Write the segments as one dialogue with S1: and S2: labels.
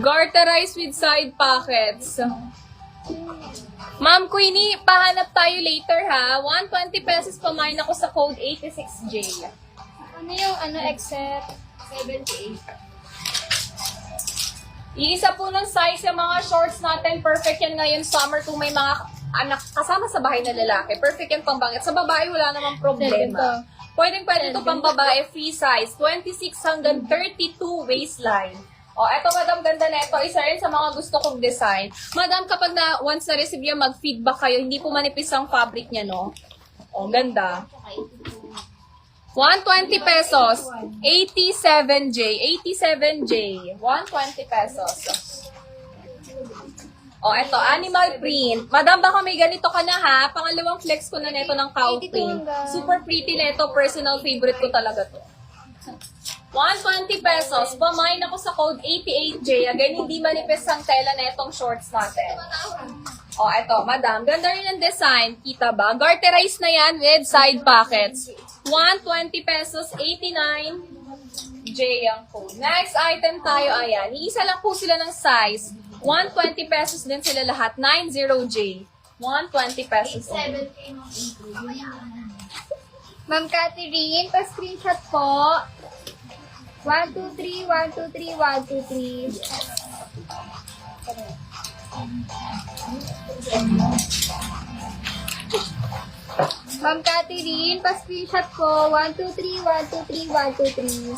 S1: Garterized with side pockets. Ma'am Queenie, pahanap tayo later ha. 120 pesos pamain ako sa code 86J.
S2: Ano yung except 78?
S1: Iisa po ng size yung mga shorts natin. Perfect yan ngayon summer kung may mga anak kasama sa bahay na lalaki. Perfect yan pambangit. Sa babae wala namang problema. Pwede ito pang babae, free size. 26 hanggang 32 waistline. O, eto madam, ganda na ito. Isa rin sa mga gusto kong design. Madam, kapag once na-receive niya, mag-feedback kayo. Hindi po manipis ang fabric niya, no? O, ganda. 120 pesos. 87J. 87J. 120 pesos. O, eto, animal print. Madam, baka may ganito ka na ha. Pangalawang flex ko na neto ng cow print. Super pretty neto. Personal favorite ko talaga to. 120 pesos. Pamain ako sa code 88J. Again, hindi manipis ang tela na itong shorts natin. O, eto, madam. Ganda rin ang design. Kita ba? Garterized na yan with side pockets. 120 pesos, 89J ang code. Next item tayo, ayan. Iisa lang po sila ng size. 120 pesos din sila lahat. 90J. 120 pesos.
S2: 7K Ma'am Catherine, pa-screenshot po. 1, 2, 3, 1, 2, 3, 1, 2, 3. Ma'am Catherine, pa-screenshot po. 1, 2, 3, 1, 2, 3, 1, 2, 3.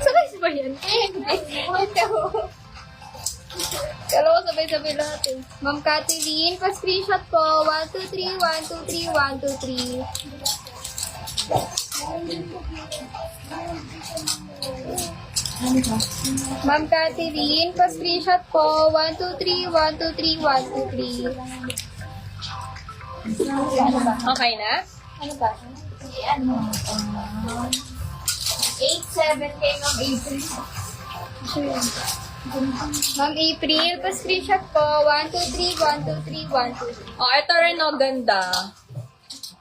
S2: Sabay-sabay yan. Kala ko sabay-sabay lahat eh. Ma'am Catherine, pa-screenshot po. 1, 2, 3, 1, 2, 3, 1, 2, 3. Ma'am Catherine, pa-screenshot po. 1, 2, 3, 1, 2, 3, 1, 2, 3.
S1: Okay na?
S2: Ano ba? 87K Ma'am April. Ma'am April, pa-screenshot po. 1, 2, 3, 1, 2, 3, 1, 2, 3.
S1: O, ito rin o, ganda.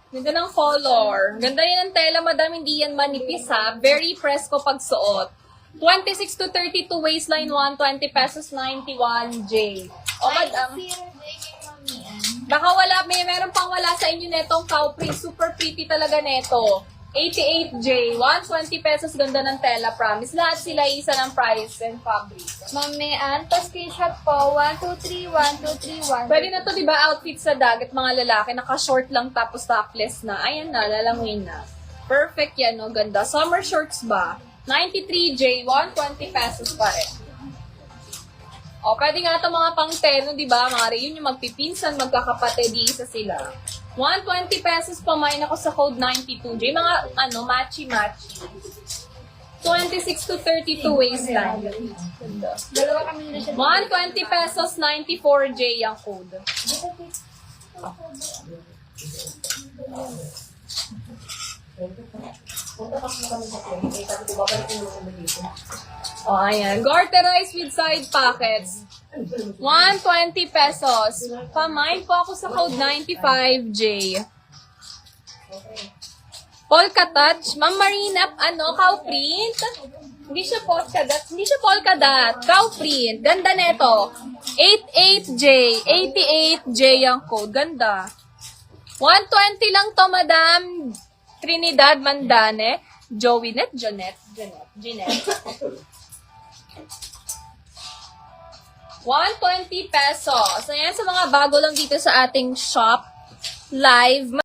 S1: Ganda ng color. Ganda yan ang tela, madam. Hindi yan manipis ha. Very fresco pag suot. 26 to 32 waistline, 120 pesos, 91J. O, madam. Baka wala, meron pang wala sa inyo netong cow print. Super pretty talaga neto. 88J, 120 pesos, ganda ng tela, promise. Lahat sila isa ng price and fabric.
S2: Ma'am Mayan, pa-screenshot po. 1, 2, 3, 1, 2, 3, 1.
S1: Pwede na to, di ba, outfit sa dagat, mga lalaki, naka-short lang tapos topless na. Ayan na, lalanguin na. Perfect yan, no? Ganda. Summer shorts ba? 93J, 120 pesos pa rin. O, pwede nga ito mga pang-teno, di ba? Mga reunion, magpipinsan, magkakapatid, isa sila. 120 pesos pamain ako sa code 92J. Mga, matchy-matchy. 26 to 32 waistline.
S2: Dalawa kami na siya.
S1: 120 pesos, 94J ang code. O, ayan. Garterized with side pockets. 120 pesos. Pamain po ako sa code 95J. Polka touch. Ma'am Marina, cow print? Hindi siya polka dot. Hindi siya polka dot. Cow print. Ganda neto. 88J. 88J ang code. Ganda. 120 lang to, Madam Trinidad Mandane. Joeynet? Jeanette. 120 pesos. Ayan, sa mga bago lang dito sa ating shop live.